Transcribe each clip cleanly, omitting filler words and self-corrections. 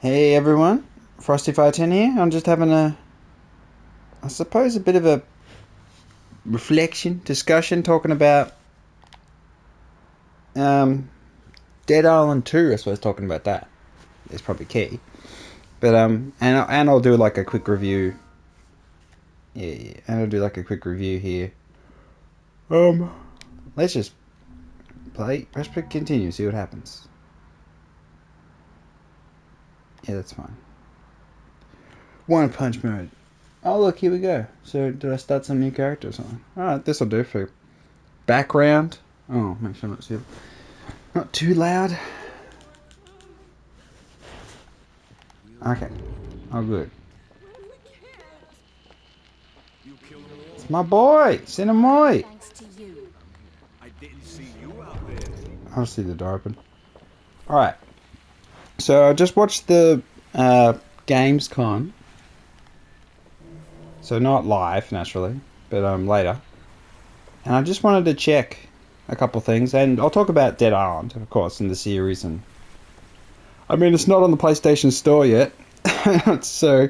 Hey everyone, Frosty510 here. I'm just having I suppose, a bit of a reflection, discussion, talking about um, Dead Island 2. I suppose talking about that is probably key. But and I'll do like a quick review. Yeah, and I'll do like a quick review here. Let's just press continue, see what happens. Yeah, that's fine. One punch mode. Oh look, here we go. So did I start some new character or something? Alright, this'll do for background. Oh, make sure not too loud. Okay. Oh good. It's my boy! Cinemoy! Thanks to you. I didn't see you out there. I'll see the door open. Alright. So I just watched the Gamescon. So not live, naturally, but later. And I just wanted to check a couple things, and I'll talk about Dead Island, of course, in the series. And I mean, it's not on the PlayStation Store yet, so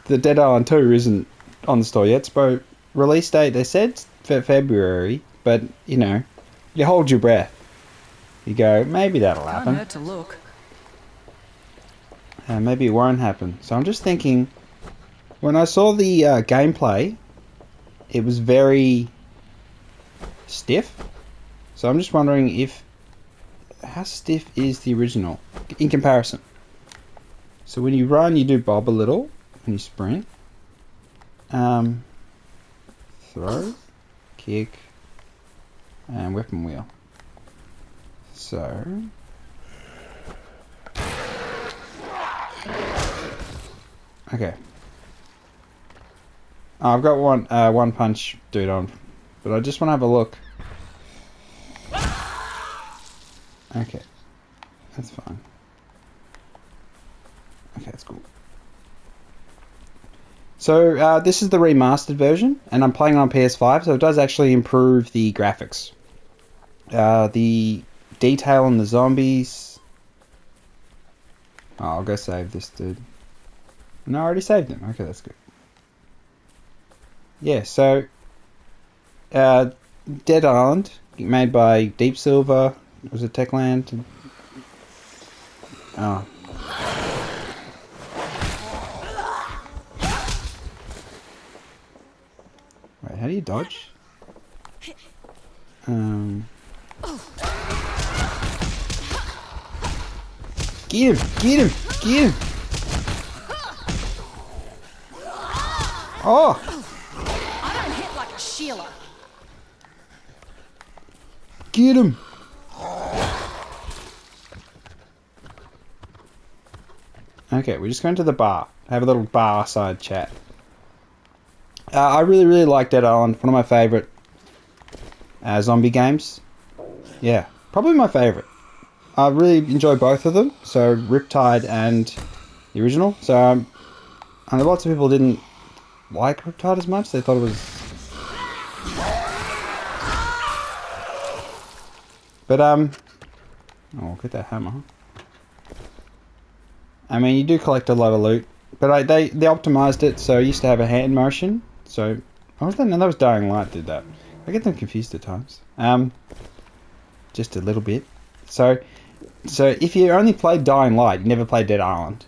the Dead Island 2 isn't on the store yet. But release date, they said February, but you know, you hold your breath. You go, maybe that'll happen. Can't hurt to look. Maybe it won't happen. So I'm just thinking, when I saw the gameplay, it was very stiff. So I'm just wondering how stiff is the original in comparison. So when you run, you do bob a little. When you sprint, throw, kick, and weapon wheel. So okay. Oh, I've got one punch dude on, but I just want to have a look. Okay, that's fine. Okay, that's cool. So this is the remastered version, and I'm playing on PS5, so it does actually improve the graphics. The detail on the zombies. Oh, I'll go save this dude. No, I already saved him. Okay, that's good. Yeah, so Dead Island, made by Deep Silver. Was it Techland? Oh. Wait, how do you dodge? Get him! Get him! Get him! Oh! I don't hit like a Sheila. Get him! Okay, we're just going to the bar. Have a little bar side chat. I really, really like Dead Island. One of my favourite zombie games. Yeah, probably my favourite. I really enjoy both of them. So Riptide and the original. So I know lots of people didn't like Riptide as much. They thought it was... But oh, get that hammer. I mean, you do collect a lot of loot, but they optimized it so you used to have a hand motion. So I was no, that was Dying Light did that. I get them confused at times. Just a little bit. So if you only played Dying Light, you never played Dead Island,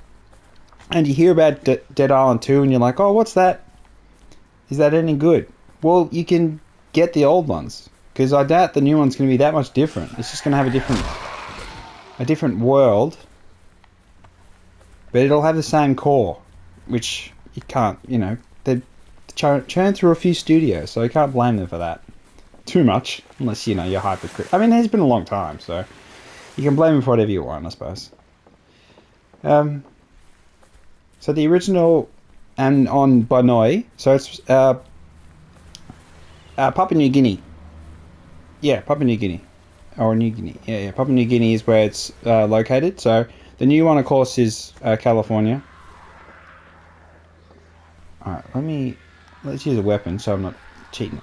and you hear about Dead Island 2 and you're like, oh, what's that? Is that any good? Well, you can get the old ones, because I doubt the new one's going to be that much different. It's just going to have a different world, but it'll have the same core, which you can't, you know, they churn through a few studios, so you can't blame them for that too much, unless, you know, you're hypercritical. I mean, it's been a long time, so you can blame them for whatever you want, I suppose. So the original, and on Banoi, so it's Papua New Guinea. Yeah, Papua New Guinea. Or New Guinea. Yeah, Papua New Guinea is where it's located. So the new one, of course, is California. Alright, let's use a weapon so I'm not cheating.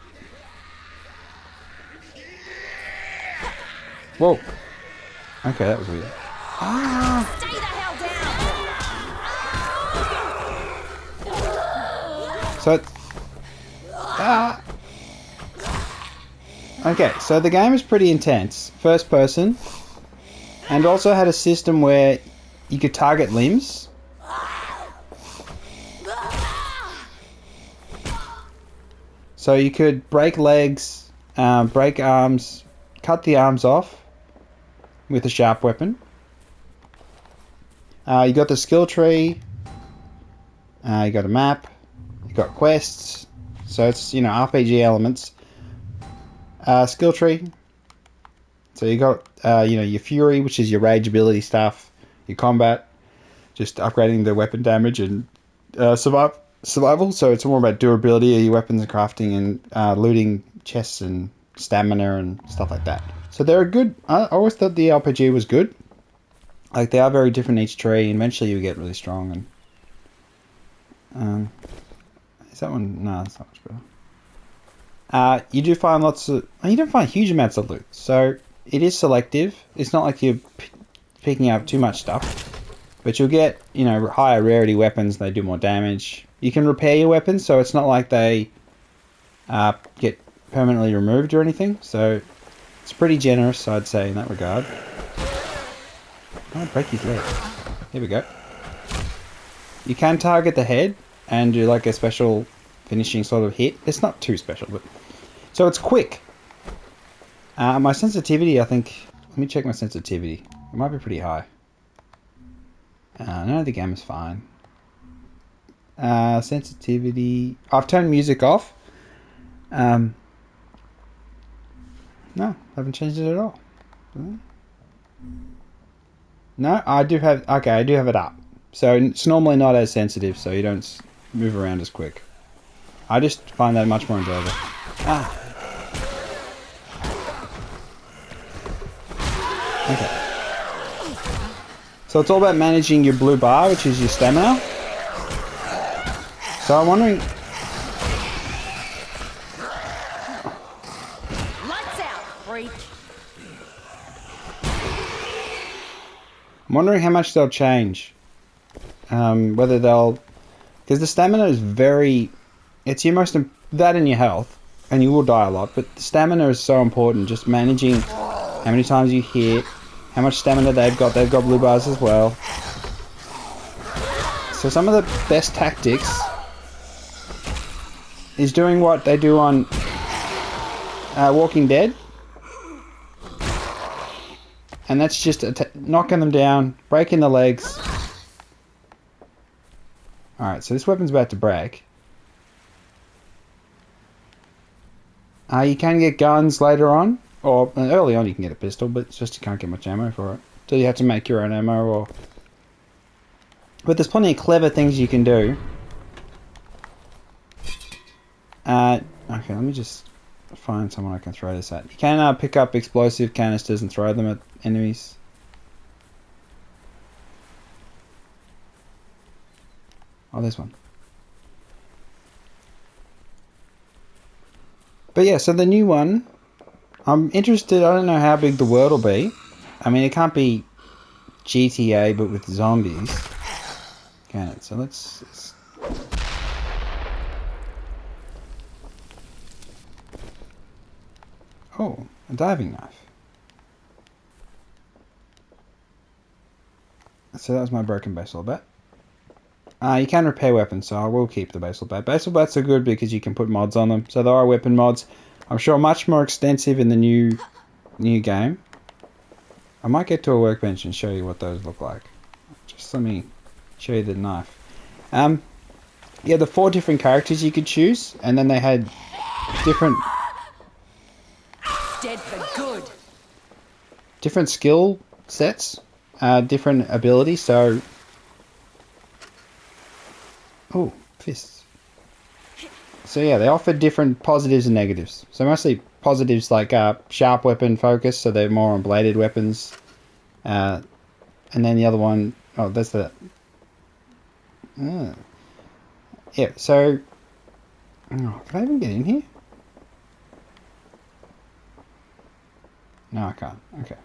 Whoa. Okay, that was weird. Stay the hell down! So it's... Okay, so the game is pretty intense. First person. And also had a system where you could target limbs. So you could break legs, break arms, cut the arms off with a sharp weapon. You got the skill tree. You got a map. You got quests. So it's, you know, RPG elements. Skill tree. So you got, you know, your fury, which is your rage ability stuff. Your combat, just upgrading the weapon damage, and survival. So it's more about durability of your weapons and crafting, and looting chests and stamina and stuff like that. So they're good. I always thought the RPG was good. Like, they are very different each tree, and eventually you get really strong. And is that one? No, that's not much better. You do find lots of... You don't find huge amounts of loot, so it is selective. It's not like you're picking up too much stuff, but you'll get, you know, higher rarity weapons. They do more damage. You can repair your weapons, so it's not like they get permanently removed or anything. So it's pretty generous, I'd say, in that regard. Oh, break his leg. Here we go. You can target the head and do like a special finishing sort of hit. It's not too special, but... So it's quick. My sensitivity, I think... Let me check my sensitivity. It might be pretty high. No, the game is fine. Sensitivity... I've turned music off. No, I haven't changed it at all. No, I do have... Okay, I do have it up. So it's normally not as sensitive, so you don't move around as quick. I just find that much more enjoyable. Okay. So it's all about managing your blue bar, which is your stamina. So I'm wondering... Lights out, freak. I'm wondering how much they'll change. Whether they'll... Because the stamina is very... It's your most... That and your health. And you will die a lot. But the stamina is so important. Just managing how many times you hit. How much stamina they've got. They've got blue bars as well. So some of the best tactics is doing what they do on Walking Dead. And that's just knocking them down, breaking the legs. Alright, so this weapon's about to break. You can get guns later on. Or early on you can get a pistol, but it's just you can't get much ammo for it. So you have to make your own ammo or... But there's plenty of clever things you can do. Okay, let me just find someone I can throw this at. You can pick up explosive canisters and throw them at enemies. Oh, there's one. But yeah, so the new one, I'm interested. I don't know how big the world will be. I mean, it can't be GTA, but with zombies, can it? So let's oh, a diving knife. So that was my broken baseball bat. You can repair weapons, so I will keep the baseball bat. Baseball bats are good because you can put mods on them. So there are weapon mods. I'm sure much more extensive in the new game. I might get to a workbench and show you what those look like. Just let me show you the knife. Yeah, the 4 different characters you could choose, and then they had different... Dead for good. Different skill sets, different abilities, so... Oh, fists. So yeah, they offer different positives and negatives. So mostly positives like sharp weapon focus, so they're more on bladed weapons. And then the other one, oh, that's the... Yeah, so... Oh, can I even get in here? No, I can't. Okay.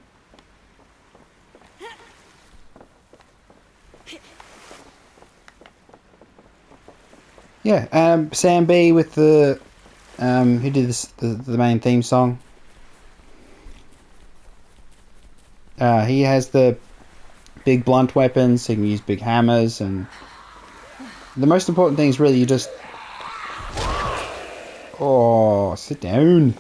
Yeah, Sam B with the who did this the main theme song. He has the big blunt weapons. He can use big hammers, and the most important thing is really you just. Oh, sit down.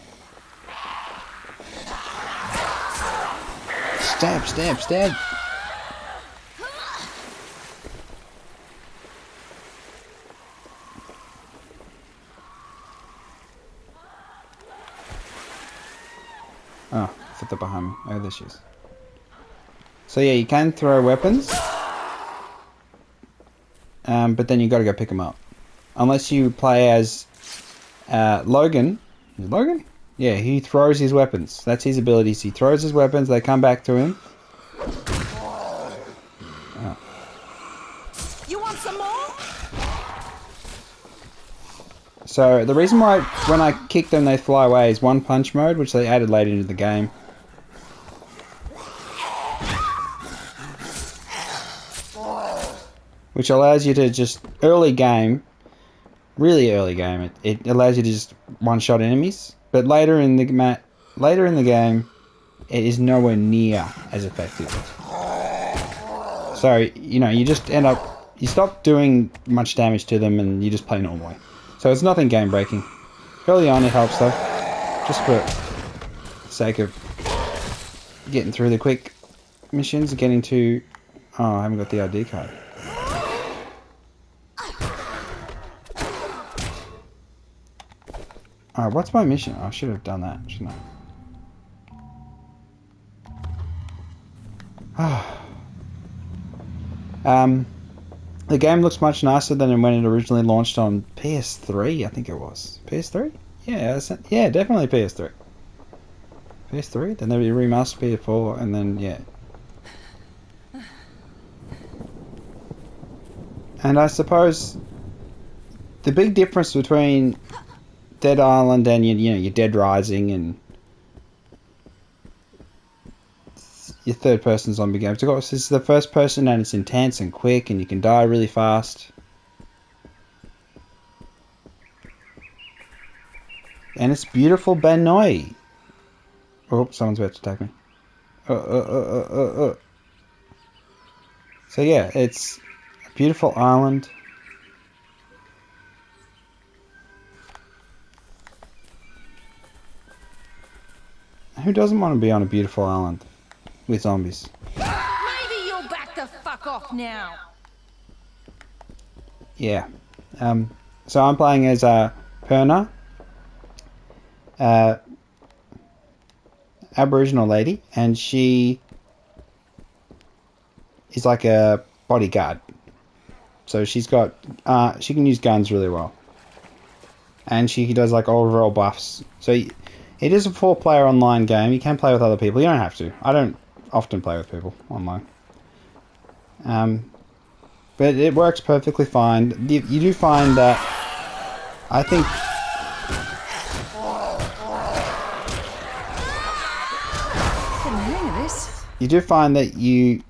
Stab, stab, stab. Oh, I thought they're behind me. Oh, there she is. So yeah, you can throw weapons. But then you got to go pick them up. Unless you play as Logan. Is it Logan? Yeah, he throws his weapons. That's his abilities. He throws his weapons, they come back to him. Oh. You want some more? So the reason why when I kick them they fly away is one punch mode, which they added later into the game. Which allows you to just early game, really early game, it allows you to just one-shot enemies. But later in the game, it is nowhere near as effective. So you just end up you stop doing much damage to them and you just play normally. So it's nothing game breaking. Early on it helps though, just for the sake of getting through the quick missions, getting to. Oh, I haven't got the ID card. Alright, what's my mission? Oh, I should have done that, shouldn't I? The game looks much nicer than when it originally launched on PS3, I think it was. PS3? Yeah, definitely PS3. PS3, then they remastered PS4, and then, yeah. And I suppose the big difference between Dead Island and your Dead Rising and your third person zombie games, of course, this is the first person and it's intense and quick and you can die really fast. And it's beautiful Banoi. Oh, someone's about to attack me. So yeah, it's a beautiful island. Who doesn't want to be on a beautiful island with zombies? Maybe you'll back the fuck off now. Yeah. So I'm playing as Perna, Aboriginal lady, and she is like a bodyguard. So she's got she can use guns really well, and she does like overall buffs. So it is a 4-player online game. You can play with other people. You don't have to. I don't often play with people online. But it works perfectly fine. You do find that I think Getting the hang of this. you do find that you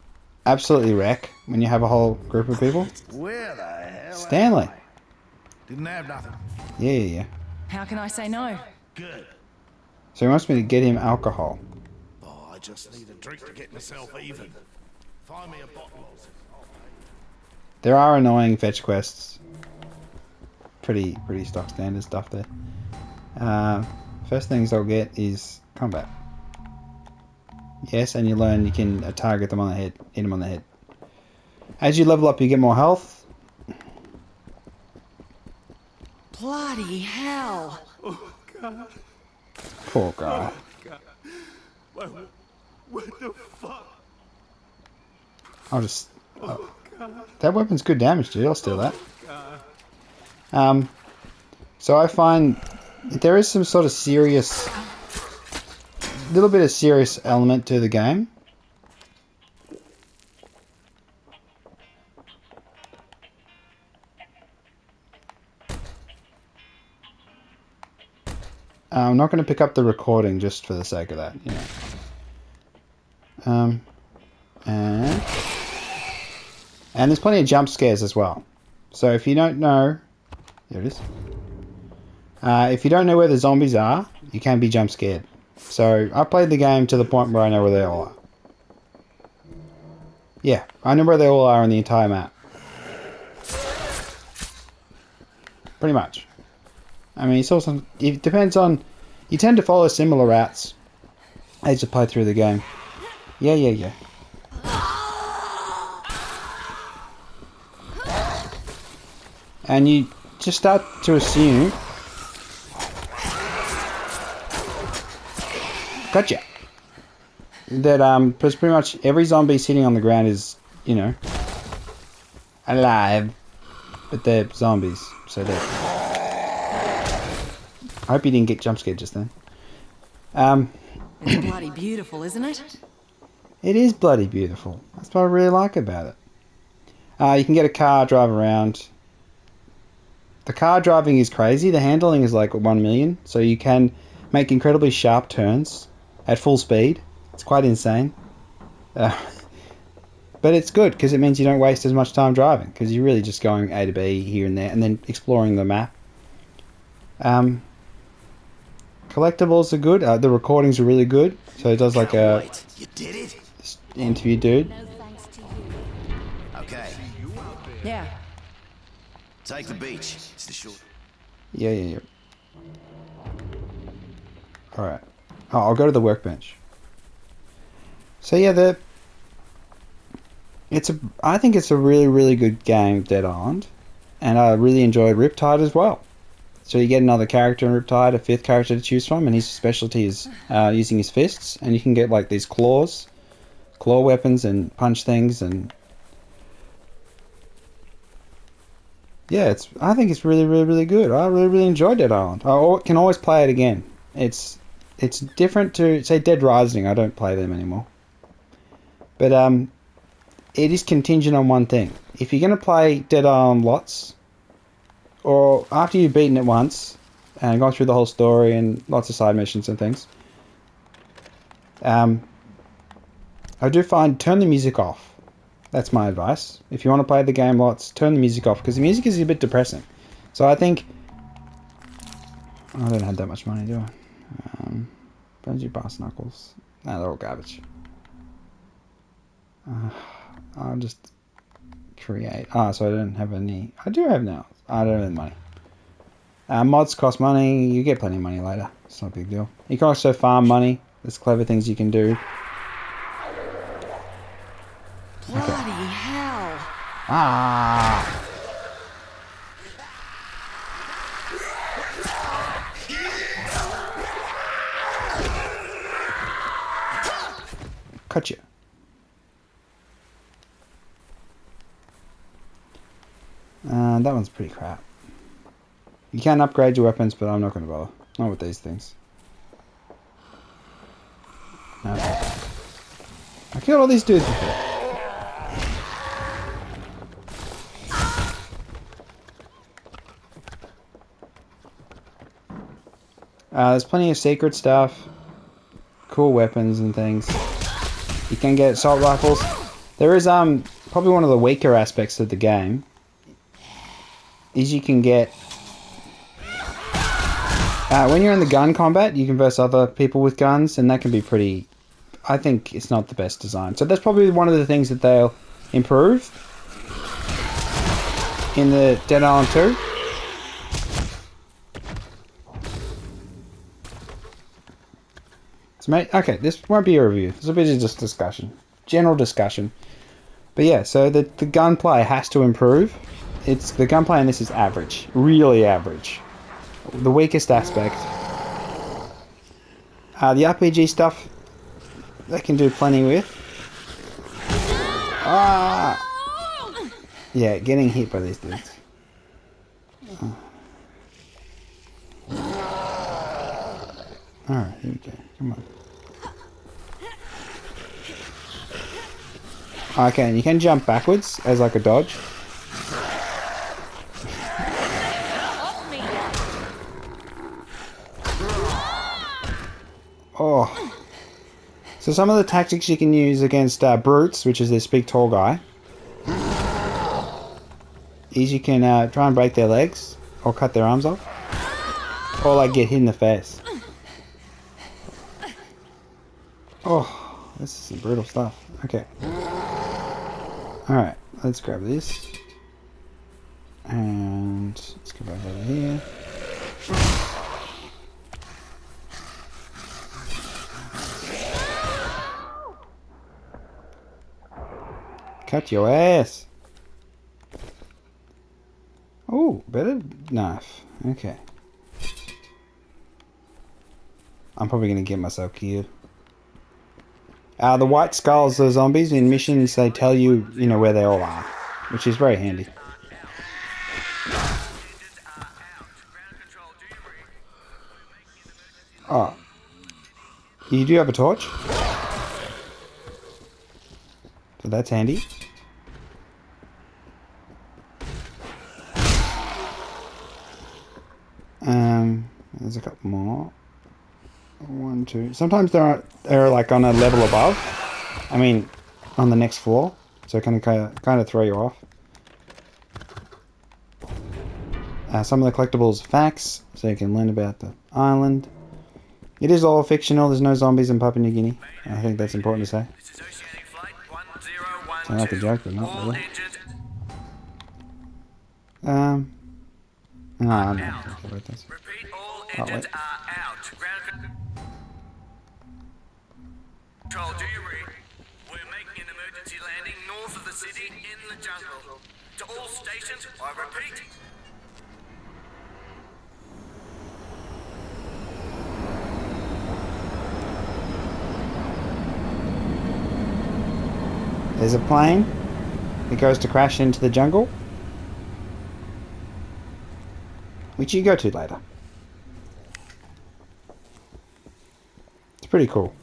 absolutely wreck when you have a whole group of people. Where the hell? Stanley. Didn't have nothing. Yeah. How can I say no? Good. So he wants me to get him alcohol. Oh, I just need a drink to get myself even. Find me a bottle. There are annoying fetch quests. Pretty stock standard stuff there. First things I'll get is combat. Yes, and you learn you can target them on the head, hit them on the head. As you level up, you get more health. Bloody hell. Oh, God. Poor guy. Oh, God. What the fuck? I'll just. Oh, God. That weapon's good damage, dude. I'll steal that. God. So I find there is some sort of serious, little bit of serious element to the game. I'm not going to pick up the recording just for the sake of that, you know. And there's plenty of jump scares as well. So if you don't know There it is. If you don't know where the zombies are, you can be jump scared. So I played the game to the point where I know where they all are. Yeah, I know where they all are on the entire map. Pretty much. I mean, it's also, it depends on, you tend to follow similar routes as you play through the game. Yeah. And you just start to assume. Gotcha. That because pretty much every zombie sitting on the ground is, you know, alive, but they're zombies, so they're. I hope you didn't get jump scared just then. It's bloody beautiful, isn't it? It is bloody beautiful. That's what I really like about it. You can get a car, drive around. The car driving is crazy. The handling is like 1 million, so you can make incredibly sharp turns at full speed. It's quite insane. But it's good because it means you don't waste as much time driving because you're really just going A to B here and there and then exploring the map. Collectibles are good. The recordings are really good. So it does like a You did it? interview dude. Okay, Yeah. take the beach. It's the short. Yeah. Alright. Oh, I'll go to the workbench. So yeah, I think it's a really, really good game, Dead Island. And I really enjoyed Riptide as well. So you get another character in Riptide, a fifth character to choose from, and his specialty is using his fists. And you can get like these claw weapons and punch things, and yeah, I think it's really, really, really good. I really, really enjoyed Dead Island. Can always play it again. It's different to say Dead Rising. I don't play them anymore. But it is contingent on one thing. If you're going to play Dead Island lots, or after you've beaten it once and gone through the whole story and lots of side missions and things, I do find turn the music off. That's my advice. If you want to play the game lots, turn the music off because the music is a bit depressing. So I think I don't have that much money, do I? Bungee brass knuckles. No, they're all garbage. I'll just create. So I don't have any. I do have now. I don't have money. Mods cost money. You get plenty of money later. It's not a big deal. You can also farm money. There's clever things you can do. Bloody hell. Ah! Gotcha. That one's pretty crap. You can upgrade your weapons, but I'm not going to bother. Not with these things. No. I killed all these dudes before. There's plenty of secret stuff. Cool weapons and things. You can get assault rifles. There is probably one of the weaker aspects of the game is you can get when you're in the gun combat, you can verse other people with guns, and that can be pretty. I think it's not the best design. So that's probably one of the things that they'll improve in the Dead Island 2. Okay, this won't be a review. This will be just discussion, general discussion. But yeah, so the gunplay has to improve. The gunplay in this is average, really average. The weakest aspect. The RPG stuff, they can do plenty with. Yeah, getting hit by these dudes. Alright, here we go. Come on. Okay, and you can jump backwards as like a dodge. Oh. So some of the tactics you can use against brutes, which is this big tall guy, is you can try and break their legs, or cut their arms off. Or like get hit in the face. Oh, this is some brutal stuff. Okay. Alright, let's grab this. And let's go back over here. Cut your ass. Oh, better knife. Okay. I'm probably going to get myself killed. The white skulls are zombies. In missions, they tell you, you know, where they all are. Which is very handy. Oh. You do have a torch? So that's handy. There's a couple more. 1, 2. Sometimes they're like on a level above. I mean, on the next floor. So it can kind of throw you off. Some of the collectibles are facts, so you can learn about the island. It is all fictional. There's no zombies in Papua New Guinea. I think that's important to say. Sound like a joke, but not really. No, I'm not okay about this. Oh, wait. Control, do you read? We're making an emergency landing north of the city in the jungle. To all stations, I repeat. There's a plane. It goes to crash into the jungle. Which you go to later. It's pretty cool.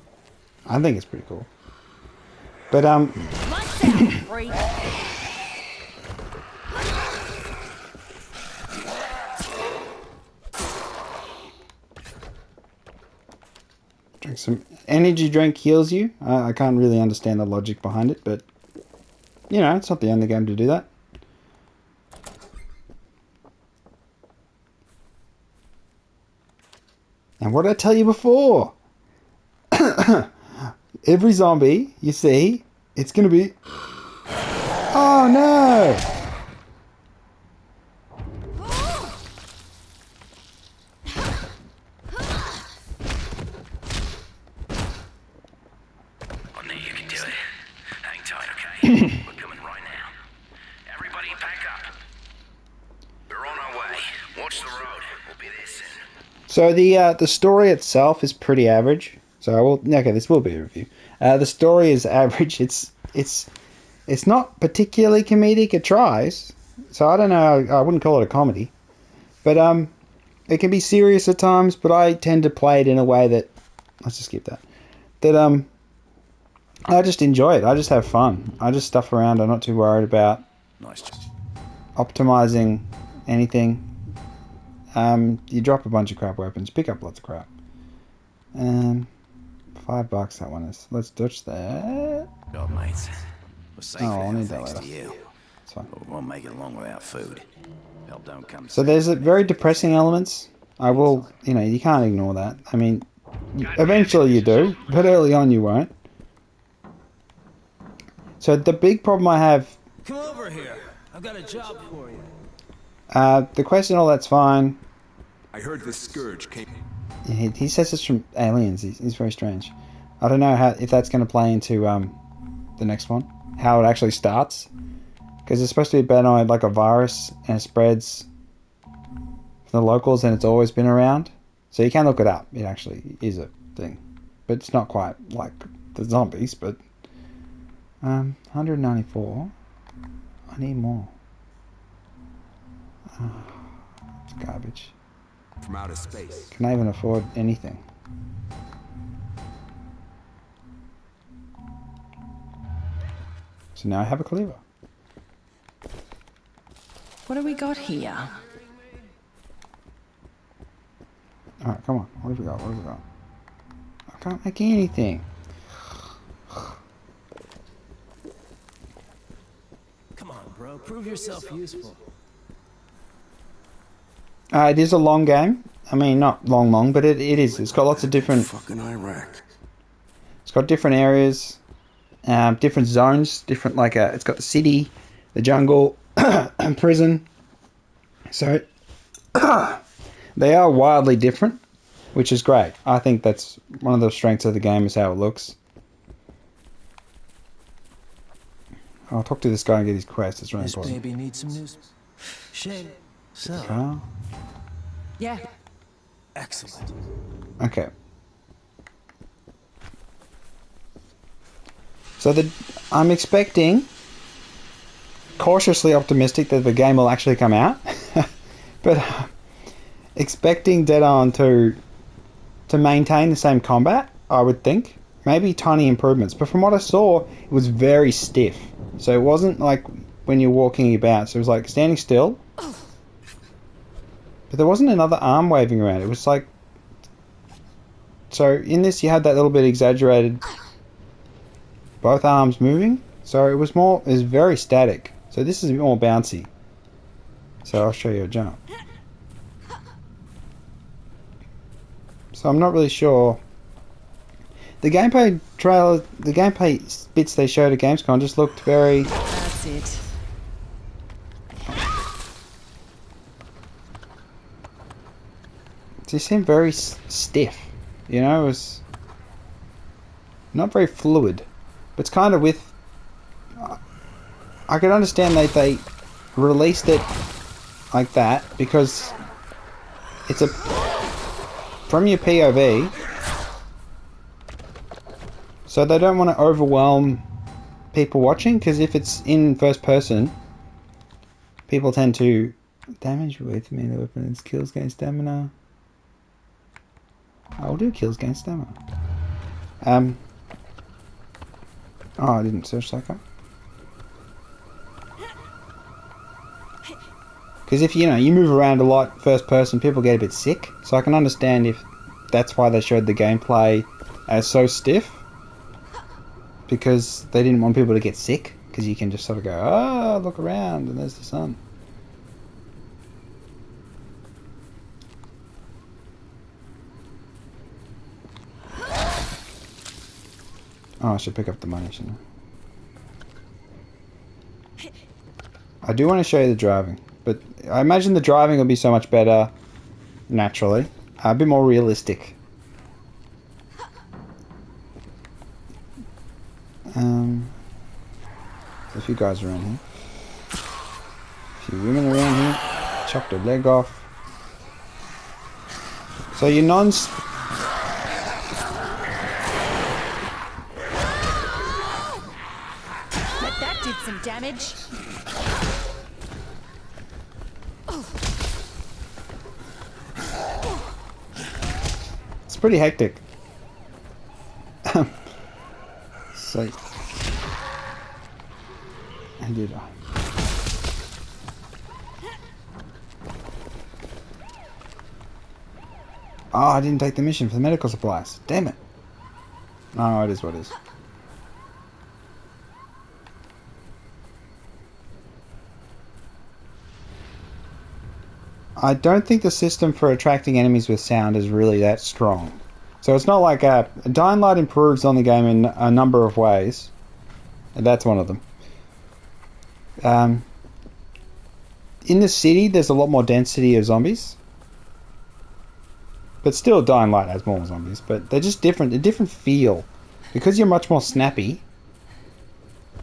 I think it's pretty cool. But drink some energy drink heals you. I can't really understand the logic behind it, but you know, it's not the only game to do that. And what did I tell you before? Every zombie you see, it's gonna be... Oh no! I know you can do it. Hang tight, okay? We're coming right now. Everybody pack up. We're on our way. Watch the road. We'll be there soon. So the story itself is pretty average. So I will... Okay, this will be a review. The story is average. It's not particularly comedic. It tries. So I don't know. I wouldn't call it a comedy. But it can be serious at times. But I tend to play it in a way that... Let's just skip that. That I just enjoy it. I just have fun. I just stuff around. I'm not too worried about optimizing anything. You drop a bunch of crap weapons. Pick up lots of crap. $5 that one is. Let's ditch that. God, mates. We're safe I'll now, need that thanks later. to you. It's fine. But we won't make it long without food. Help don't come. So there's a very depressing elements. I will, you know, you can't ignore that. I mean, eventually you do, but early on you won't. So the big problem I have... Come over here. I've got a job for you. The question, all that's fine. I heard this scourge came. He says it's from aliens. He's very strange. I don't know if that's going to play into the next one. How it actually starts. Because it's supposed to be paranoid like a virus and it spreads from the locals and it's always been around. So you can look it up. It actually is a thing. But it's not quite like the zombies. But 194. I need more. It's garbage. From outer space. Can I even afford anything? So now I have a cleaver. What do we got here? Alright, come on. What have we got? What have we got? I can't make anything. Come on, bro. Prove yourself useful. It is a long game. I mean, not long, but it is. It's got lots of different... Fucking Iraq. It's got different areas, different zones, different, like, it's got the city, the jungle, and prison. So, they are wildly different, which is great. I think that's one of the strengths of the game is how it looks. I'll talk to this guy and get his quest. It's really This important. baby needs some news. Shane. So, Car? Yeah. excellent. Okay. So I'm expecting, cautiously optimistic that the game will actually come out, but expecting Dead Island 2 to maintain the same combat, I would think. Maybe tiny improvements, but from what I saw, it was very stiff. So it wasn't like when you're walking about, so it was like standing still. But there wasn't another arm waving around. It was like... So in this you had that little bit exaggerated... Both arms moving. So it was very static. So this is a bit more bouncy. So I'll show you a jump. So I'm not really sure. The gameplay trailer, the gameplay bits they showed at Gamescom just looked very... That's it. They seemed very stiff. You know, it was not very fluid. But it's kind of with... I could understand that they released it like that because it's a... From your POV... So they don't want to overwhelm people watching, because if it's in first person, people tend to damage with melee weapons, kills gain stamina. I'll do kills gain stamina. Oh, I didn't search that up. Because if you move around a lot first person, people get a bit sick. So I can understand if that's why they showed the gameplay as so stiff. Because they didn't want people to get sick, because you can just sort of go, oh, look around, and there's the sun. Oh, I should pick up the money, shouldn't I? I do want to show you the driving, but I imagine the driving will be so much better naturally, a bit more realistic. There's a few guys around here. A few women around here. Chopped her leg off. So your nons... But that did some damage. It's pretty hectic. So... I did. Oh, I didn't take the mission for the medical supplies. Damn it. No, it is what it is. I don't think the system for attracting enemies with sound is really that strong. So it's not like Dying Light improves on the game in a number of ways. And that's one of them. In the city, there's a lot more density of zombies. But still, Dying Light has more zombies. But they're just different. A different feel. Because you're much more snappy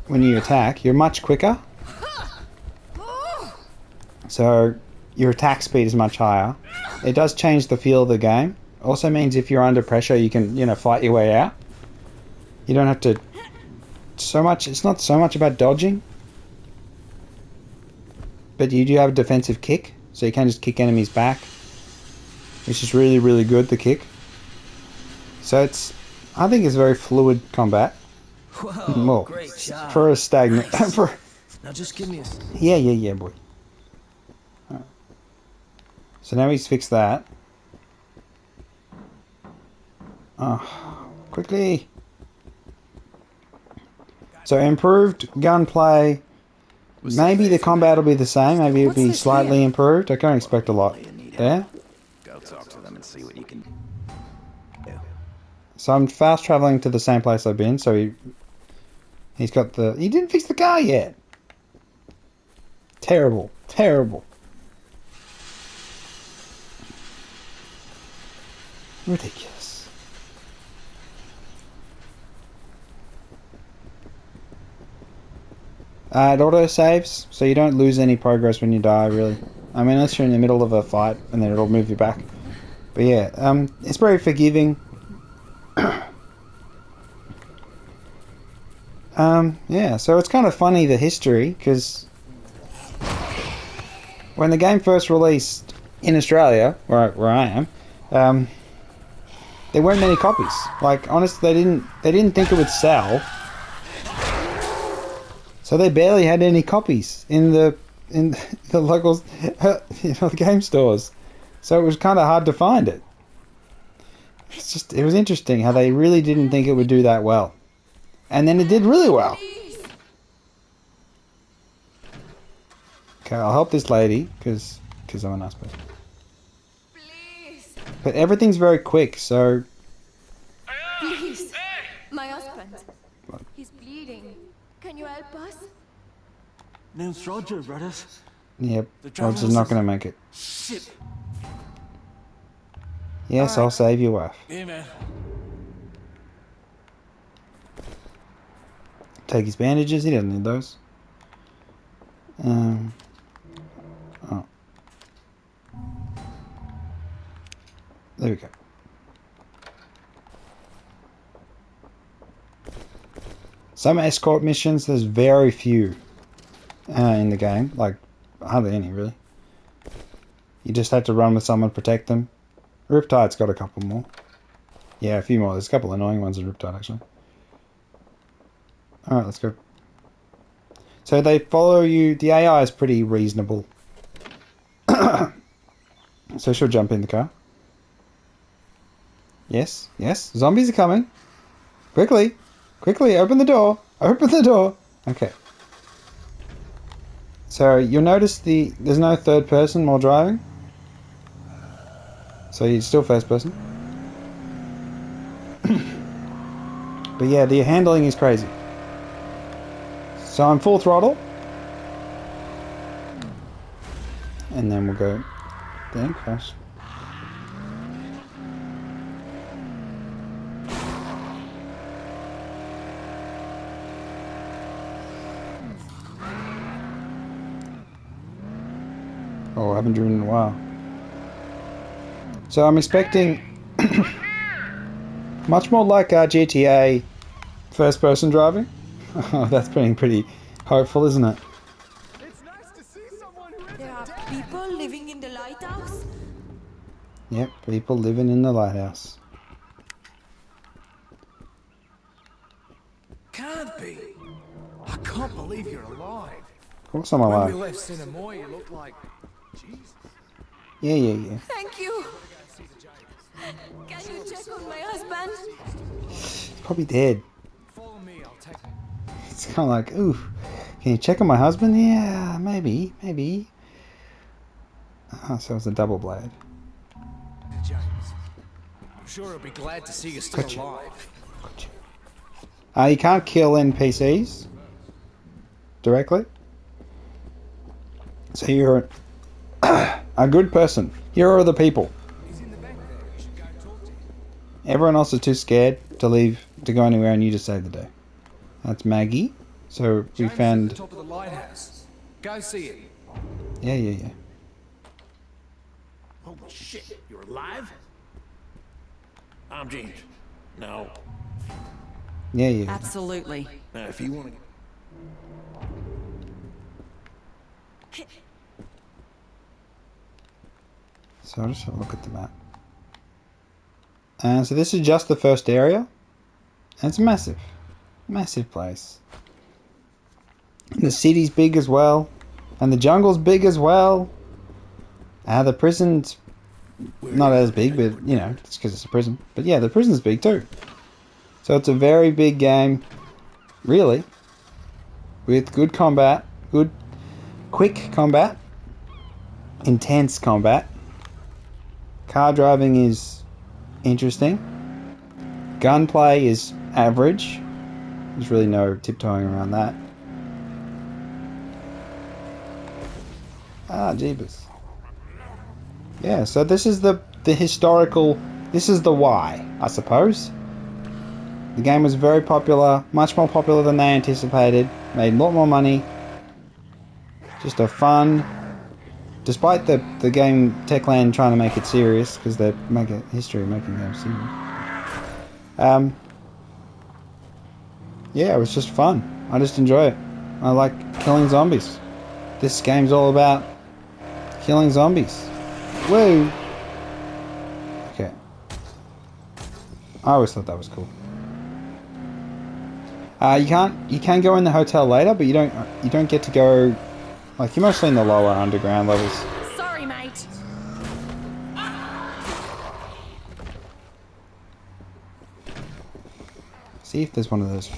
when you attack, you're much quicker. So your attack speed is much higher. It does change the feel of the game. Also means if you're under pressure, you can, fight your way out. You don't have to... It's not so much about dodging. But you do have a defensive kick, so you can just kick enemies back, which is really, really good, the kick. So I think it's very fluid combat. Whoa, Well, great job. for a stagnant... Nice. for, Now just give me a... yeah, boy. Right. So now he's fixed that. Oh, quickly. So improved gunplay. Maybe the combat will be the same. Maybe it'll What's be this slightly here? improved. I can't expect a lot. there. Go talk to them and see what you can do. So I'm fast traveling to the same place I've been. So he's got the... He didn't fix the car yet. Terrible. Terrible. Ridiculous. It auto saves, so you don't lose any progress when you die, really. I mean, unless you're in the middle of a fight, and then it'll move you back. But yeah, it's very forgiving. Yeah, so it's kind of funny, the history, because when the game first released in Australia, where I am, there weren't many copies. Like, honestly, they didn't think it would sell. So they barely had any copies in the local the game stores. So it was kind of hard to find it. It was interesting how they really didn't think it would do that well. And then it did really well. Okay, I'll help this lady because I'm a nice person. Please. But everything's very quick, so Please. My husband. He's bleeding. Can you help us? Name's Roger, brothers. yep, The driver Roger's not says- going to make it. Shit. Yes, I'll save your wife. Hey, man. Take his bandages. He doesn't need those. Oh. There we go. Some escort missions, there's very few in the game. Like, hardly any, really. You just have to run with someone, protect them. Riptide's got a couple more. Yeah, a few more. There's a couple annoying ones in Riptide, actually. Alright, let's go. So they follow you. The AI is pretty reasonable. So she'll jump in the car. Yes, yes. Zombies are coming. Quickly. Quickly, open the door. Open the door. Okay. So you'll notice there's no third person while driving. So you're still first person. But yeah, the handling is crazy. So I'm full throttle. And then we'll go down, crash. Oh, I haven't driven in a while. So I'm expecting much more like GTA first person driving. Oh, that's being pretty hopeful, isn't it? There are people living in the lighthouse? Yep, people living in the lighthouse. Can't be. I can't believe you're alive. Of course I'm When we alive. left Cinnamore, you looked like... Jesus. Yeah. Thank you. Can you check on my husband? Probably dead. Follow me, I'll take him. It's kind of like, ooh, can you check on my husband? Yeah, maybe. Oh, so it's a double blade. James. I'm sure he'll be glad to see you still Gotcha. alive. You can't kill NPCs directly. So you're a good person. Here are the people. He's in the back there. You should go talk to him. Everyone else is too scared to leave, to go anywhere, and you just save the day. That's Maggie. So we James is at found... the top of the lighthouse. Go see it. Yeah. Holy shit, you're alive? I'm James. No. Yeah. Absolutely. Now, if you want to... So I'll just have a look at the map. And so this is just the first area. And it's massive. Massive place. And the city's big as well. And the jungle's big as well. The prison's not as big, but you know, it's because it's a prison. But yeah, the prison's big too. So it's a very big game, really, with good combat, good, quick combat, intense combat, Car driving is interesting. Gunplay is average. There's really no tiptoeing around that. Ah, jeebus. Yeah, so this is the historical... This is the why, I suppose. The game was very popular, much more popular than they anticipated, made a lot more money. Just a fun... Despite the game Techland trying to make it serious, because they make a history of making games serious. Yeah, it was just fun. I just enjoy it. I like killing zombies. This game's all about killing zombies. Woo! Okay. I always thought that was cool. You can go in the hotel later, but you don't get to go. Like, you're mostly in the lower underground levels. Sorry, mate. See if there's one of those.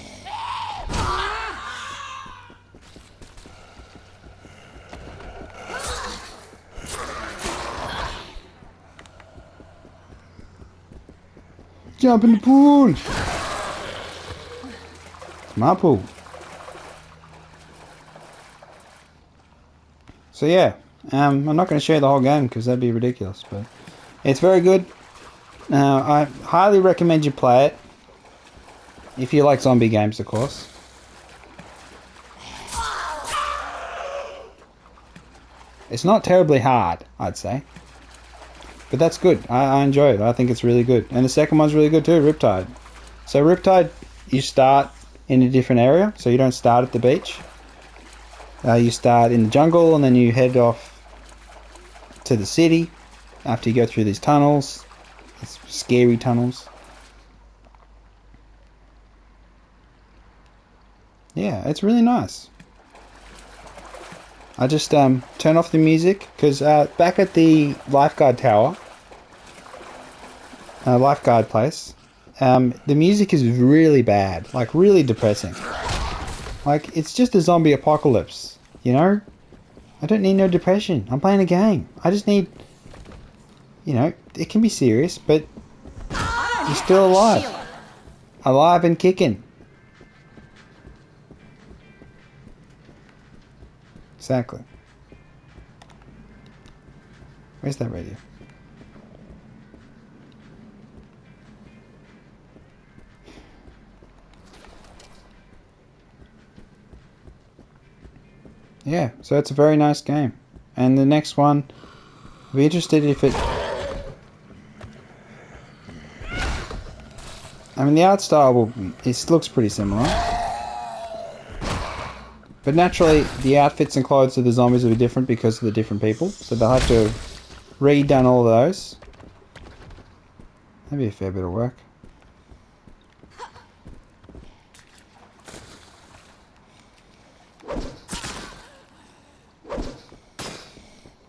Jump in the pool! It's my pool. So yeah, I'm not going to show you the whole game because that'd be ridiculous, but it's very good. I highly recommend you play it. If you like zombie games, of course. It's not terribly hard, I'd say. But that's good. I enjoy it. I think it's really good. And the second one's really good too, Riptide. So Riptide, you start in a different area. So you don't start at the beach. You start in the jungle and then you head off to the city after you go through these tunnels. It's scary tunnels. Yeah, it's really nice. I just turn off the music because back at the lifeguard tower, lifeguard place, the music is really bad, like really depressing. Like, it's just a zombie apocalypse, you know? I don't need no depression. I'm playing a game. I just need, you know, it can be serious, but you're still alive. Alive and kicking. Exactly. Where's that radio? Yeah, so it's a very nice game. And the next one, I'll be interested if it... I mean, the art style, it looks pretty similar. But naturally, the outfits and clothes of the zombies will be different because of the different people. So they'll have to have redone all of those. That'd be a fair bit of work.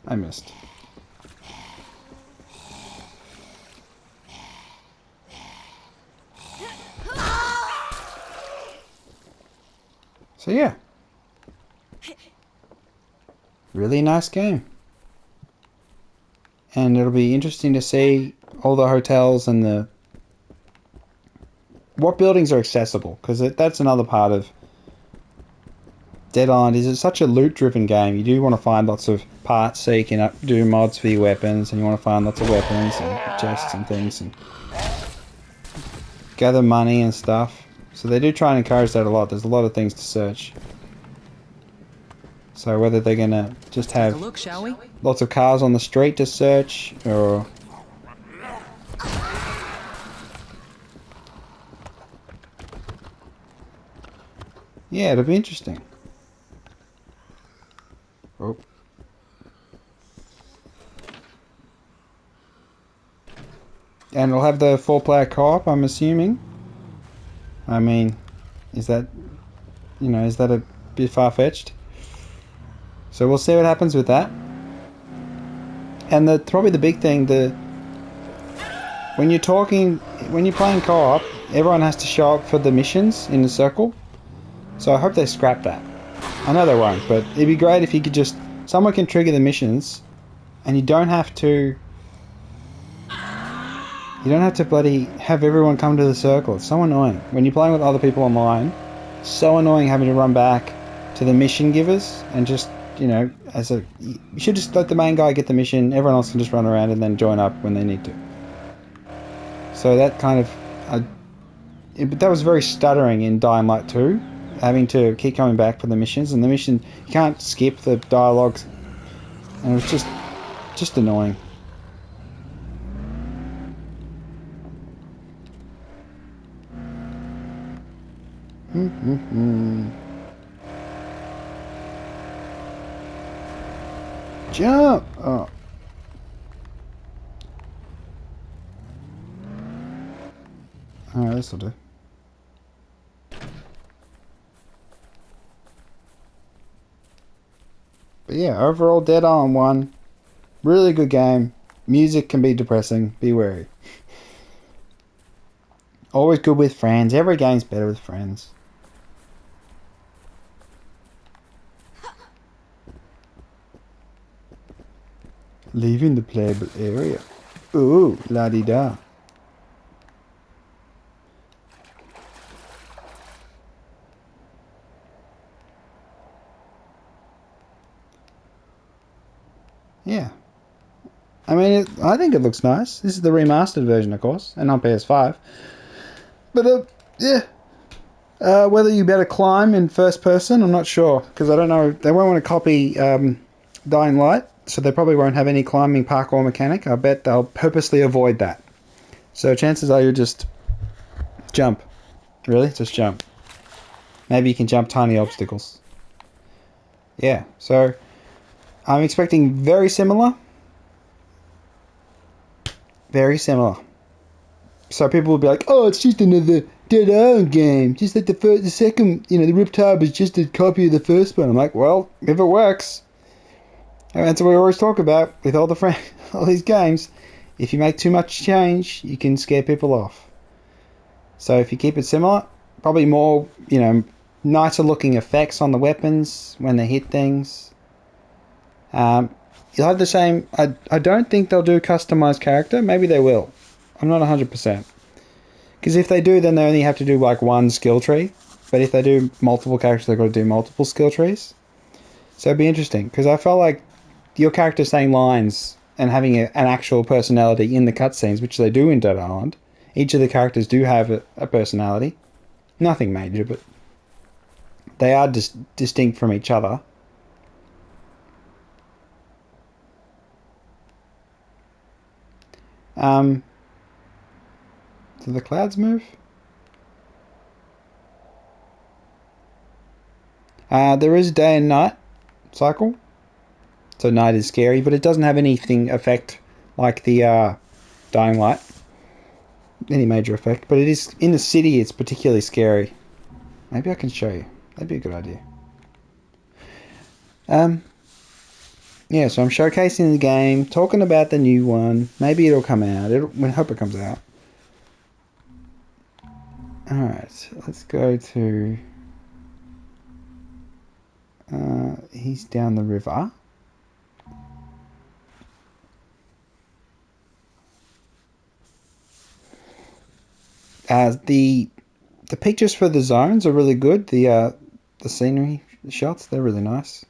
I missed. So yeah. Really nice game. And it'll be interesting to see all the hotels and the... what buildings are accessible, because that's another part of Dead Island. Is it's such a loot-driven game. You do want to find lots of parts so you can do mods for your weapons, and you want to find lots of weapons and chests and things, and gather money and stuff. So they do try and encourage that a lot. There's a lot of things to search. So whether they're going to just have Look, shall we? lots of cars on the street to search, or... yeah, it'll be interesting. Oh. And it'll have the 4-player co-op, I'm assuming. I mean, is that, you know, is that a bit far-fetched? So we'll see what happens with that. And probably the big thing, when you're playing co-op, everyone has to show up for the missions in the circle. So I hope they scrap that. I know they won't, but it'd be great if you could someone can trigger the missions, and you don't have to You don't have to bloody have everyone come to the circle. It's so annoying. When you're playing with other people online, it's so annoying having to run back to the mission givers and just, you know, you should just let the main guy get the mission, everyone else can just run around and then join up when they need to. So that kind of... but that was very stuttering in Dying Light 2, having to keep coming back for the missions, and the mission, you can't skip the dialogues, and it was just annoying. Jump! Oh. Alright, this'll do. But yeah, overall Dead Island 1, really good game. Music can be depressing, be wary. Always good with friends, every game's better with friends. Leaving the playable area. Ooh, la-di-da. Yeah. I mean, I think it looks nice. This is the remastered version, of course, and on PS5. But, yeah. Whether you better climb in first person, I'm not sure. Because I don't know. They won't want to copy Dying Light, so they probably won't have any climbing parkour mechanic. I bet they'll purposely avoid that. So chances are you just jump. Really? Just jump. Maybe you can jump tiny obstacles. Yeah, so... I'm expecting very similar. Very similar. So people will be like, oh, it's just another Dead Island game. Just like the second, you know, the Riptide was just a copy of the first one. I'm like, well, if it works. And that's what we always talk about with all all these games. If you make too much change, you can scare people off. So if you keep it similar, probably more, you know, nicer looking effects on the weapons when they hit things. You'll have the same... I don't think they'll do customized character. Maybe they will. I'm not 100%. Because if they do, then they only have to do like one skill tree. But if they do multiple characters, they've got to do multiple skill trees. So it'd be interesting. Because I felt like your character saying lines and having an actual personality in the cutscenes, which they do in Dead Island. Each of the characters do have a personality. Nothing major, but they are distinct from each other. Do the clouds move? There is a day and night cycle. So night is scary, but it doesn't have anything affect like the Dying Light. Any major effect, but it is in the city. It's particularly scary. Maybe I can show you. That'd be a good idea. Yeah, so I'm showcasing the game, talking about the new one. Maybe it'll come out. I hope it comes out. Alright, let's go to... he's down the river. The pictures for the zones are really good. The scenery shots, they're really nice.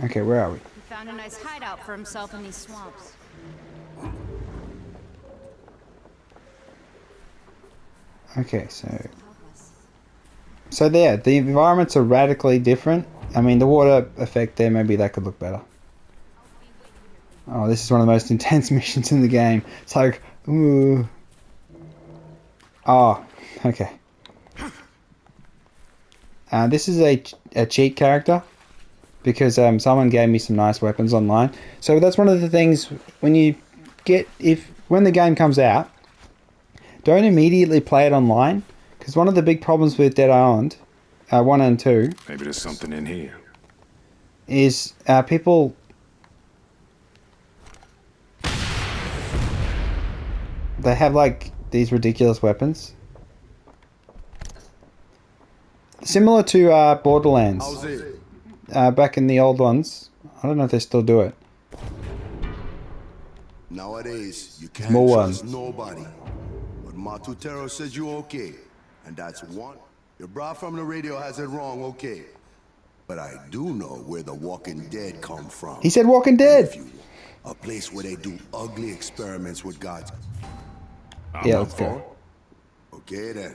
Okay, where are we? He found a nice hideout for himself in these swamps. Okay, so there, the environments are radically different. I mean, the water effect there, maybe that could look better. Oh, this is one of the most intense missions in the game. It's like, ooh. Oh, okay. This is a cheat character. Because someone gave me some nice weapons online. So that's one of the things when the game comes out, don't immediately play it online. Because one of the big problems with Dead Island 1 and 2... Maybe there's something in here. ...is people... They have like these ridiculous weapons. Similar to Borderlands. How's it? Back in the old ones. I don't know if they still do it. Nowadays, you can't More trust ones. nobody. But Matutero says you okay. And that's one. Your bra from the radio has it wrong, okay. But I do know where the Walking Dead come from. He said Walking Dead. A place where they do ugly experiments with God's... Yeah, let's go. Okay then.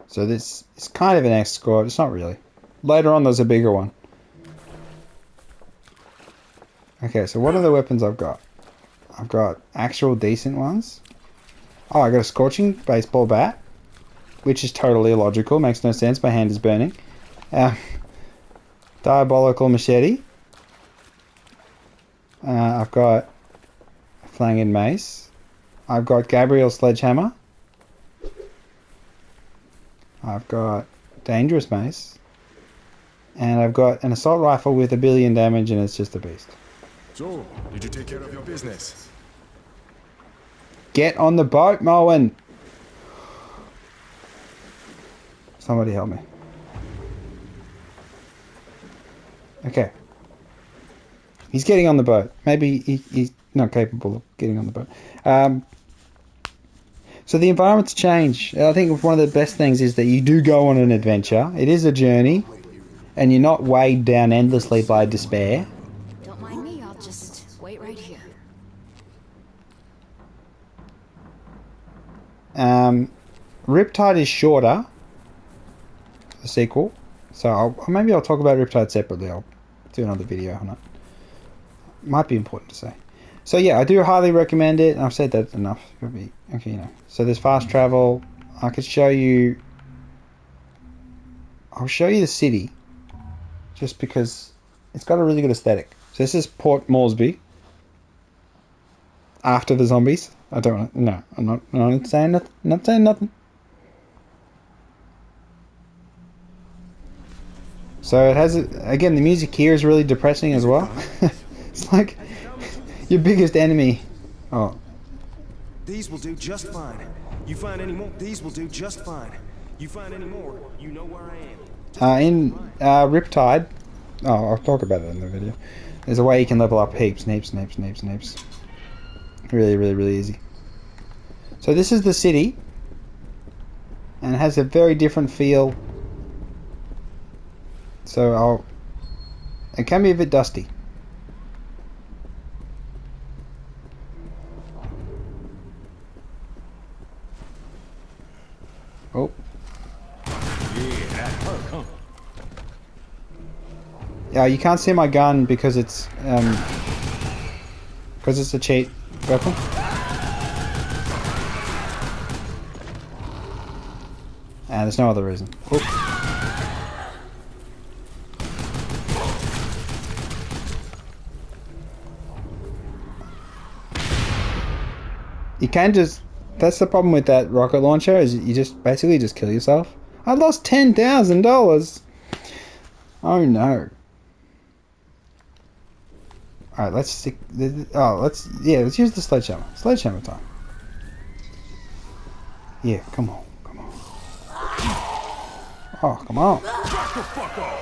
So this is kind of an escort. It's not really. Later on, there's a bigger one. Okay, so what are the weapons I've got? I've got actual decent ones. Oh, I got a scorching baseball bat, which is totally illogical. Makes no sense. My hand is burning. Diabolical machete. I've got a flanging mace. I've got Gabriel's sledgehammer. I've got dangerous mace. And I've got an assault rifle with 1 billion damage, and it's just a beast. So, did you take care of your business? Get on the boat, Moen! Somebody help me. Okay. He's getting on the boat. Maybe he's not capable of getting on the boat. So the environments change. I think one of the best things is that you do go on an adventure. It is a journey. And you're not weighed down endlessly by despair. Don't mind me, I'll just wait right here. Riptide is shorter. The sequel. So maybe I'll talk about Riptide separately. I'll do another video on it. Might be important to say. So yeah, I do highly recommend it. I've said that enough. Okay, you know. So there's fast travel. I could show you. I'll show you the city. Just because it's got a really good aesthetic. So this is Port Moresby. After the zombies. I don't want to. No, I'm not saying nothing. Not saying nothing. So it has, again, the music here is really depressing as well. It's like your biggest enemy. Oh. These will do just fine. You find any more? These will do just fine. You find any more? You know where I am. In Riptide, oh, I'll talk about it in the video. There's a way you can level up heaps and heaps and heaps and heaps and heaps. Really, really, really easy. So this is the city, and it has a very different feel. So it can be a bit dusty. Oh. Yeah, you can't see my gun because it's a cheat weapon. And there's no other reason. Oop. You can just... That's the problem with that rocket launcher, is you just basically just kill yourself. I lost $10,000! Oh no. Alright, let's stick... let's use the sledgehammer. Sledgehammer time. Yeah, come on. Come on. Oh, come on. Back the fuck off!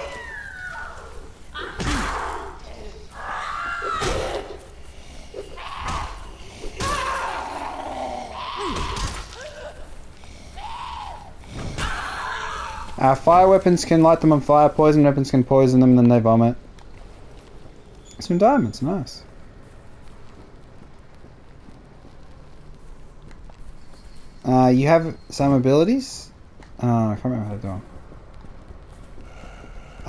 Fire weapons can light them on fire, poison weapons can poison them, then they vomit. Some diamonds, nice. You have some abilities. I can't remember how to do them.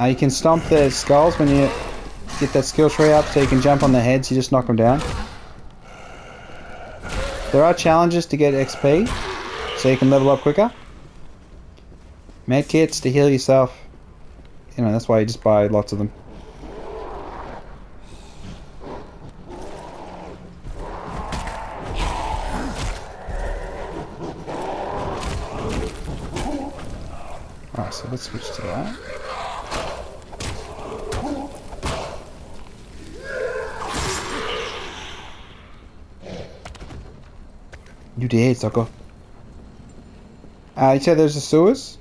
You can stomp their skulls when you get that skill tree up, so you can jump on their heads, you just knock them down. There are challenges to get XP, so you can level up quicker. Medkits to heal yourself. You know, that's why you just buy lots of them. Alright, so let's switch to that. You did, sucker. So there's the sewers.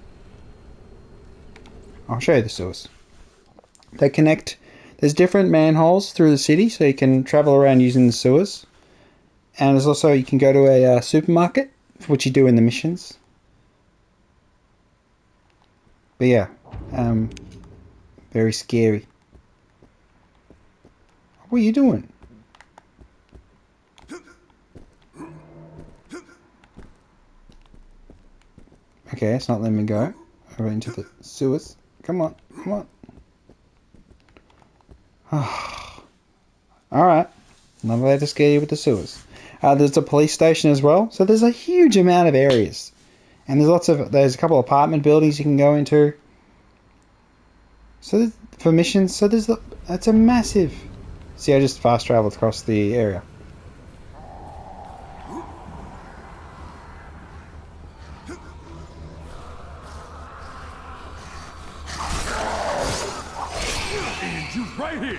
I'll show you the sewers. They connect. There's different manholes through the city, so you can travel around using the sewers. And there's also, you can go to a supermarket, which you do in the missions. But yeah, very scary. What are you doing? Okay, it's not letting me go over into the sewers. Come on, come on. Alright, not allowed to scare you with the sewers. There's a police station as well, so there's a huge amount of areas. And there's a couple of apartment buildings you can go into. So for missions, so that's a massive... See, I just fast traveled across the area. You right here.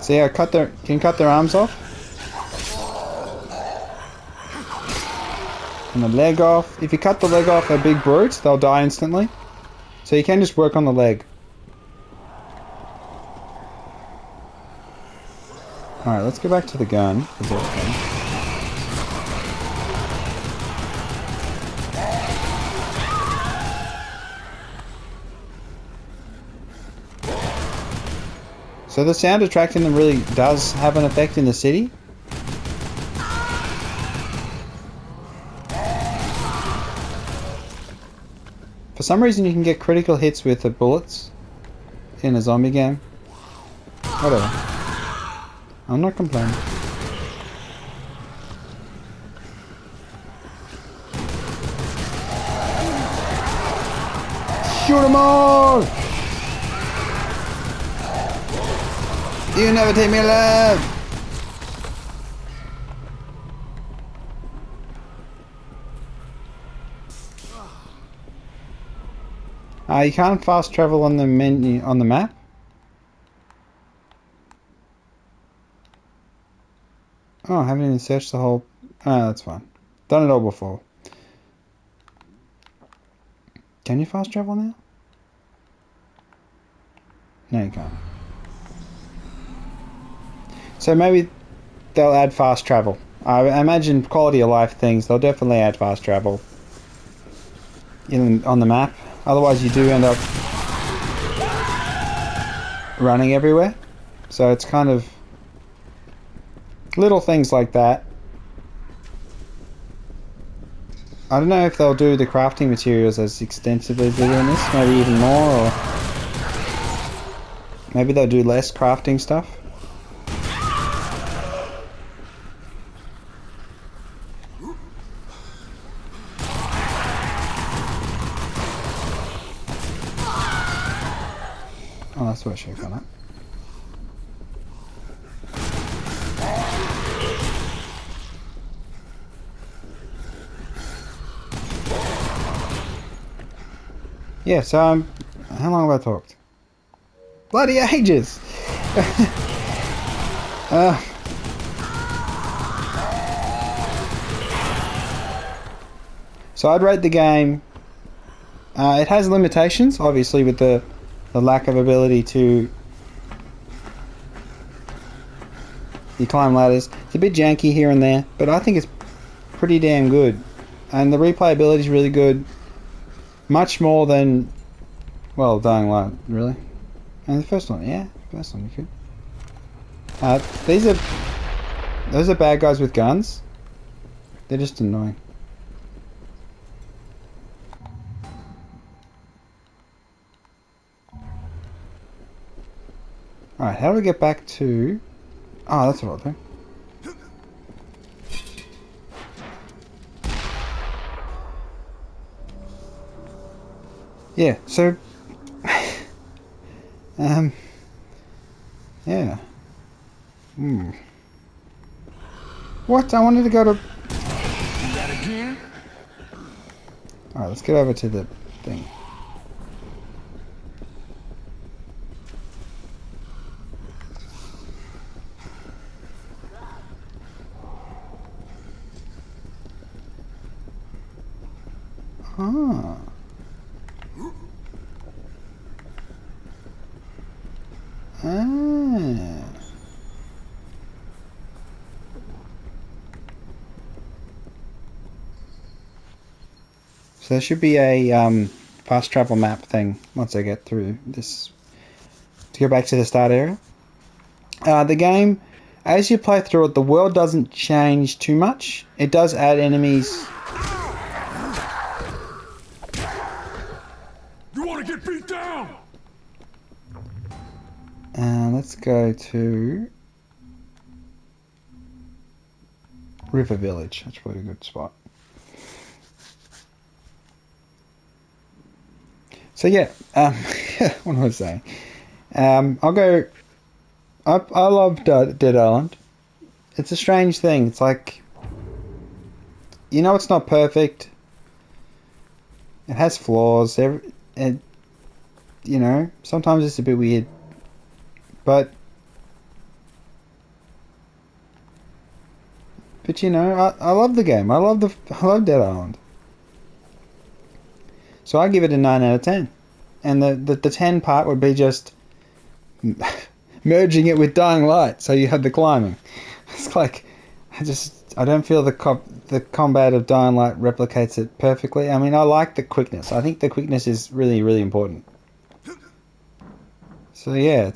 See, can cut their arms off. And the leg off. If you cut the leg off a big brute, they'll die instantly. So you can just work on the leg. Alright, let's go back to the gun. So the sound attracting them really does have an effect in the city. For some reason you can get critical hits with the bullets in a zombie game. Whatever. I'm not complaining. Shoot 'em all! You never take me alive! You can't fast travel on the menu on the map. Oh, I haven't even searched the whole... Oh, that's fine. Done it all before. Can you fast travel now? No, you can't. So maybe they'll add fast travel. I imagine quality of life things, they'll definitely add fast travel on the map. Otherwise you do end up running everywhere. So it's kind of little things like that. I don't know if they'll do the crafting materials as extensively as they do in this, maybe even more, or maybe they'll do less crafting stuff. Oh, that's what I should have done. Yeah, so how long have I talked? Bloody ages! So I'd rate the game. It has limitations, obviously, with the lack of ability to climb ladders. It's a bit janky here and there, but I think it's pretty damn good. And the replayability is really good. Much more than, well, Dying Light, really. And the first one, yeah, the first one you could. Those are bad guys with guns. They're just annoying. Alright, how do we get back to... Oh, that's what I'll do. Yeah, so... yeah. What? I wanted to go to... That again? Alright, let's get over to the thing. Huh. Ah. So there should be a fast travel map thing once I get through this to go back to the start area. The game, as you play through it, the world doesn't change too much. It does add enemies. You want to get beat down? Let's go to River Village. That's probably a good spot. So yeah, what was I saying? I'll go. I love Dead Island. It's a strange thing. It's like, you know, it's not perfect. It has flaws. And you know, sometimes it's a bit weird. But you know, I love the game. I love Dead Island. So I give it a 9 out of 10. And the 10 part would be just merging it with Dying Light, so you had the climbing. It's like, I don't feel the combat of Dying Light replicates it perfectly. I mean, I like the quickness. I think the quickness is really, really important. So yeah,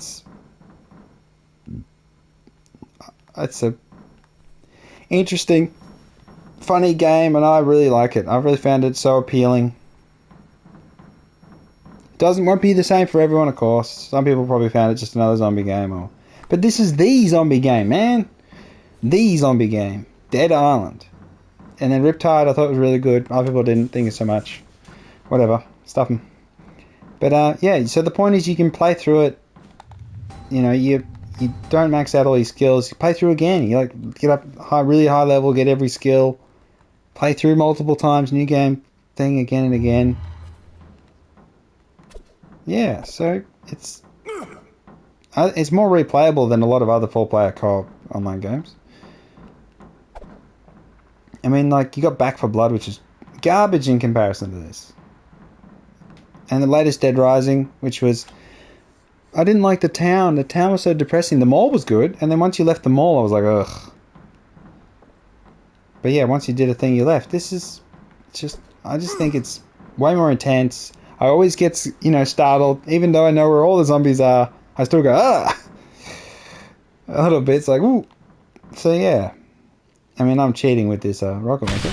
it's a interesting, funny game, and I really like it. I really found it so appealing. Won't be the same for everyone, of course. Some people probably found it just another zombie game, but this is the zombie game, man. The zombie game, Dead Island. And then Riptide, I thought was really good. Other people didn't think it so much. Whatever, stuff them. But yeah, so the point is, you can play through it. You know, you don't max out all your skills. You play through again. You like get up really high level, get every skill, play through multiple times, new game thing again and again. Yeah, so it's more replayable than a lot of other 4-player co-op online games. I mean, like, you got Back 4 Blood, which is garbage in comparison to this. And the latest Dead Rising, which was... I didn't like the town. The town was so depressing. The mall was good, and then once you left the mall, I was like, ugh. But yeah, once you did a thing, you left. This is just... I just think it's way more intense. I always get, you know, startled. Even though I know where all the zombies are, I still go, ah! A little bit. It's like, ooh. So yeah. I mean, I'm cheating with this rocket launcher.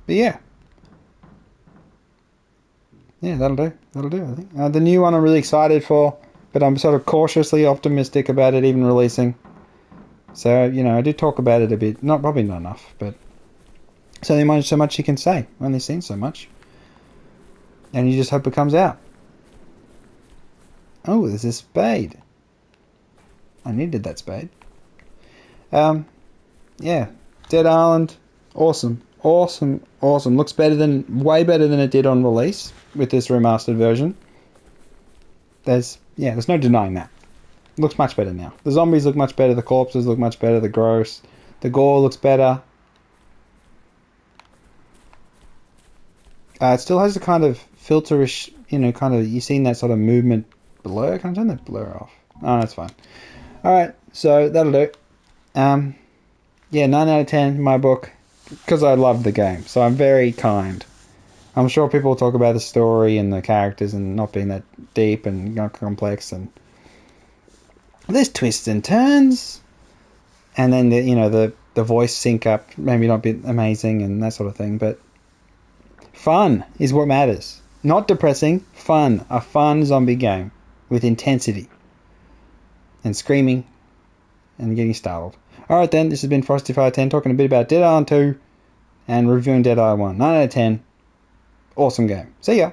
But yeah. Yeah, that'll do. That'll do, I think. The new one I'm really excited for, but I'm sort of cautiously optimistic about it even releasing. So, you know, I do talk about it a bit. Probably not enough, but it's only so much you can say. I've only seen so much. And you just hope it comes out. Oh, there's a spade. I needed that spade. Yeah. Dead Island. Awesome. Awesome. Awesome. Looks way better than it did on release with this remastered version. There's no denying that. Looks much better now. The zombies look much better. The corpses look much better. The gross. The gore looks better. It still has a kind of filterish, you know, kind of, you've seen that sort of movement blur. Can I turn that blur off? Oh, that's fine. Alright, so that'll do. Yeah, 9 out of 10 in my book, because I love the game. So I'm very kind. I'm sure people will talk about the story and the characters and not being that deep and not complex, and there's twists and turns, and then the voice sync up maybe not be amazing and that sort of thing, but fun is what matters. Not depressing, fun. A fun zombie game with intensity and screaming and getting startled. Alright then, this has been Frosty510 talking a bit about Dead Island 2 and reviewing Dead Island 1. 9 out of 10. Awesome game. See ya.